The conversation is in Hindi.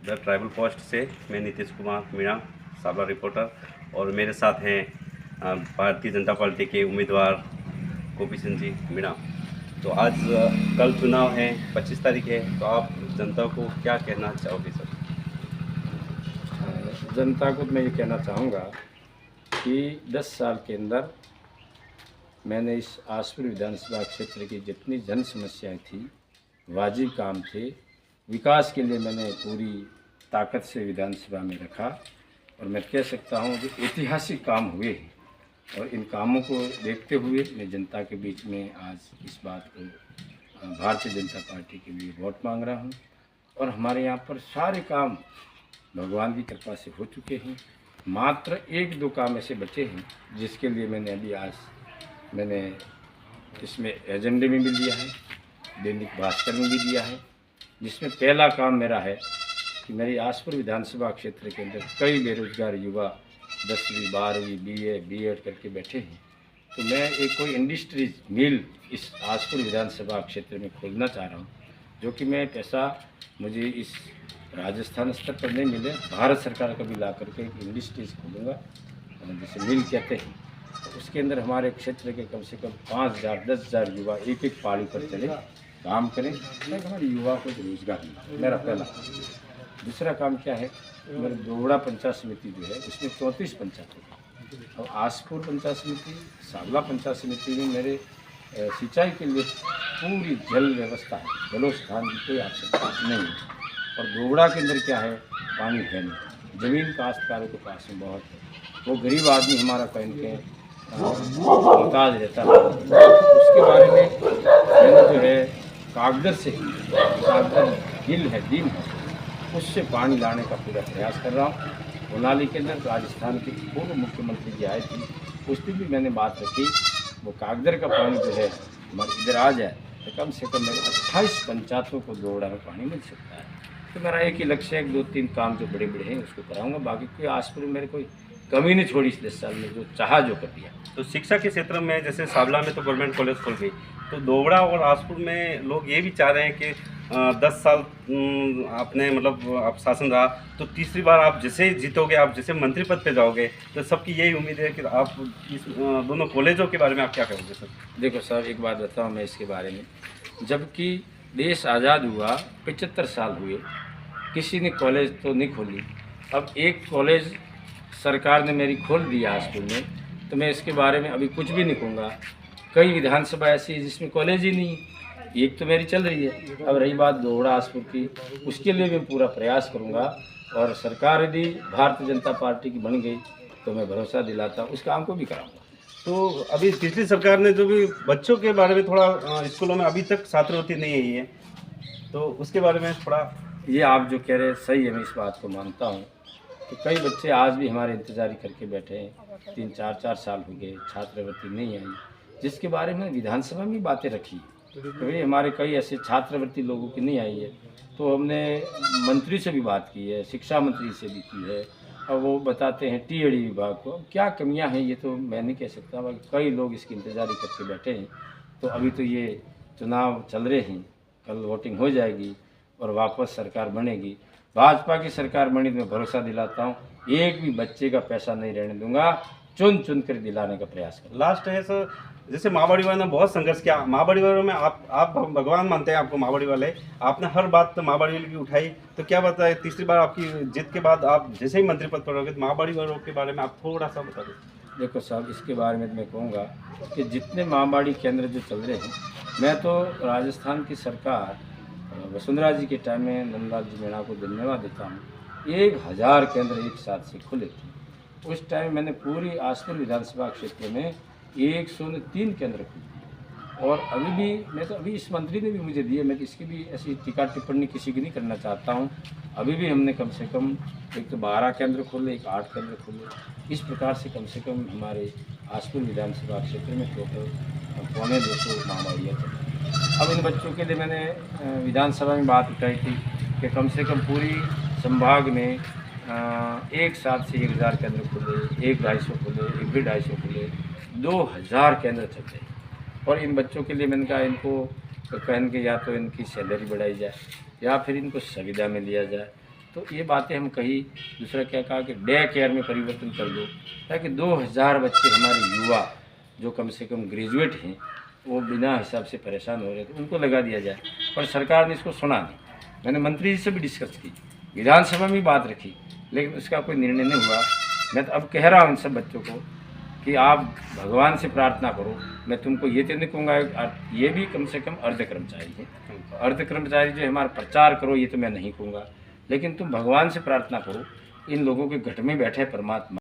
द ट्राइबल पोस्ट से मैं नीतीश कुमार मीणा, साबला रिपोर्टर, और मेरे साथ हैं भारतीय जनता पार्टी के उम्मीदवार गोपी सिंह जी मीणा। तो आज कल चुनाव है, 25 तारीख है, तो आप जनता को क्या कहना चाहोगे सर? जनता को मैं ये कहना चाहूँगा कि 10 साल के अंदर मैंने इस आसपुर विधानसभा क्षेत्र की जितनी जन समस्याएं थी, वाजिब काम थे, विकास के लिए मैंने पूरी ताकत से विधानसभा में रखा। और मैं कह सकता हूँ कि ऐतिहासिक काम हुए हैं। और इन कामों को देखते हुए मैं जनता के बीच में आज इस बात को भारतीय जनता पार्टी के लिए वोट मांग रहा हूँ। और हमारे यहाँ पर सारे काम भगवान की कृपा से हो चुके हैं। मात्र 1-2 काम ऐसे बचे हैं जिसके लिए मैंने अभी आज इसमें एजेंडे में भी लिया है, दैनिक भास्कर में भी दिया है, जिसमें पहला काम मेरा है कि मेरी आसपुर विधानसभा क्षेत्र के अंदर कई बेरोजगार युवा 10वीं 12वीं BA B.Ed करके बैठे हैं। तो मैं एक कोई इंडस्ट्रीज मिल इस आसपुर विधानसभा क्षेत्र में खोलना चाह रहा हूँ, जो कि मैं पैसा मुझे इस राजस्थान स्तर पर नहीं मिले, भारत सरकार का भी ला करके एक इंडस्ट्रीज खोलूँगा, जिसे मिल कहते हैं। तो उसके अंदर हमारे क्षेत्र के कम से कम 5,000 10,000 युवा एक पाड़ी पर चले, काम करें, ताकि हमारे युवा को रोजगार मिले। मेरा पहला। दूसरा काम क्या है, मेरे दोवड़ा पंचायत समिति जो है उसमें 34 पंचायतें हैं, और आसपुर पंचायत समिति, साबला पंचायत समिति में मेरे सिंचाई के लिए पूरी जल व्यवस्था है, जलोस्थान की कोई आवश्यकता नहीं है। और दोवड़ा के अंदर क्या है, पानी है नहीं, ज़मीन काश्तकारों के पास में बहुत है, वो गरीब आदमी हमारा कहीं के मोहताज रहता है। उसके बारे में मैंने जो है कागदर से कागदर हिल है, डीम है, उससे पानी लाने का पूरा प्रयास कर रहा हूँ। होनाली के अंदर राजस्थान के पूर्व मुख्यमंत्री जी आए थे, उस पर भी मैंने बात रखी, वो कागदर का पानी जो है हमारे इधर आ जाए तो कम से कम मेरे 28 पंचायतों को दोवड़ा में पानी मिल सकता है। तो मेरा एक ही लक्ष्य है, 2-3 काम जो बड़े बड़े हैं उसको कराऊंगा। बाकी कोई आसपुर में मेरे कोई कमी नहीं छोड़ी इस 10 साल में, जो चाहा जो कर दिया। तो शिक्षा के क्षेत्र में जैसे साबला में तो गवर्नमेंट कॉलेज खुल गई, तो दोवड़ा और आसपुर में लोग ये भी चाह रहे हैं कि 10 साल आपने मतलब आप शासन रहा, तो तीसरी बार आप जैसे जीतोगे, आप जैसे मंत्री पद पे जाओगे, तो सबकी यही उम्मीद है कि आप इस दोनों कॉलेजों के बारे में आप क्या कहोगे सर? देखो साहब, एक बात बताऊँ मैं इसके बारे में। जबकि देश आज़ाद हुआ 75 साल हुए, किसी ने कॉलेज तो नहीं खोली। अब एक कॉलेज सरकार ने मेरी खोल दिया आसपुर में, तो मैं इसके बारे में अभी कुछ भी नहीं कहूँगा। कई विधानसभा ऐसी है जिसमें कॉलेज ही नहीं, एक तो मेरी चल रही है। अब रही बात दोवड़ा आसपुर की, उसके लिए मैं पूरा प्रयास करूँगा। और सरकार यदि भारतीय जनता पार्टी की बन गई तो मैं भरोसा दिलाता हूँ उस काम को भी कराऊँगा। तो अभी पिछली सरकार ने जो भी बच्चों के बारे में थोड़ा स्कूलों में अभी तक छात्रवृत्ति नहीं आई है, तो उसके बारे में थोड़ा ये आप जो कह रहे हैं सही है, मैं इस बात को मानता हूँ कि कई बच्चे आज भी हमारे इंतज़ारी करके बैठे हैं, 3-4 साल हो गए, छात्रवृत्ति नहीं आई, जिसके बारे में विधानसभा में बातें रखी। तो भाई हमारे कई ऐसे छात्रवृत्ति लोगों की नहीं आई है, तो हमने मंत्री से भी बात की है, शिक्षा मंत्री से भी की है, और वो बताते हैं TAD विभाग को। अब क्या कमियां हैं ये तो मैं नहीं कह सकता, बाकी कई लोग इसकी इंतज़ारी करके बैठे हैं। तो अभी तो ये चुनाव चल रहे हैं, कल वोटिंग हो जाएगी और वापस सरकार बनेगी। भाजपा की सरकार बनी तो मैं भरोसा दिलाता हूँ, एक भी बच्चे का पैसा नहीं रहने दूंगा, चुन चुन कर दिलाने का प्रयास करूँगा। लास्ट है सर, जैसे मारवाड़ी वालों ने बहुत संघर्ष किया, मारवाड़ी वालों में आप भगवान मानते हैं आपको मारवाड़ी वाले, आपने हर बात तो मारवाड़ी वाले की उठाई, तो क्या बताए तीसरी बार आपकी जीत के बाद आप जैसे ही मंत्री पद पर रहोगे तो मारवाड़ी वालों के बारे में आप थोड़ा सा बता दें। देखो साहब, इसके बारे में मैं कहूँगा कि जितने मारवाड़ी केंद्र जो चल रहे हैं, मैं तो राजस्थान की सरकार वसुंधरा जी के टाइम में नंदलाल जी मीणा को धन्यवाद देता हूँ। 1000 केंद्र एक साथ से खुले थे। उस टाइम मैंने पूरी आसपुर विधानसभा क्षेत्र में 103 केंद्र खोल दिए। और अभी भी मैं तो अभी इस मंत्री ने भी मुझे दिए, मैं तो इसकी भी ऐसी टीका टिप्पणी किसी की नहीं करना चाहता हूँ। अभी भी हमने कम से कम एक तो 12 केंद्र खोले, एक 8 केंद्र खोले। इस प्रकार से कम हमारे आसपुर विधानसभा क्षेत्र में टोटल 250 मारवाड़ियाँ चले। अब इन बच्चों के लिए मैंने विधानसभा में बात उठाई थी कि कम से कम पूरी संभाग में एक साथ से 1000 केंद्र खुले, 1-250 खुले, 1-250 खुले, 2000 केंद्र चलते हैं। और इन बच्चों के लिए मैंने कहा इनको कहन के या तो इनकी सैलरी बढ़ाई जाए या फिर इनको सुविधा में लिया जाए, तो ये बातें हम कही। दूसरा क्या कहा कि डे केयर में परिवर्तन कर दो, ताकि 2000 बच्चे हमारे युवा जो कम से कम ग्रेजुएट हैं वो बिना हिसाब से परेशान हो रहे थे, उनको लगा दिया जाए। पर सरकार ने इसको सुना नहीं। मैंने मंत्री जी से भी डिस्कस की, विधानसभा में बात रखी, लेकिन उसका कोई निर्णय नहीं हुआ। मैं तो अब कह रहा हूँ इन सब बच्चों को कि आप भगवान से प्रार्थना करो। मैं तुमको ये तो नहीं कहूँगा, ये भी कम से कम अर्ध कर्मचारी हैं, अर्ध कर्मचारी जो हमारा प्रचार करो ये तो मैं नहीं कहूँगा, लेकिन तुम भगवान से प्रार्थना करो, इन लोगों के घट में बैठे परमात्मा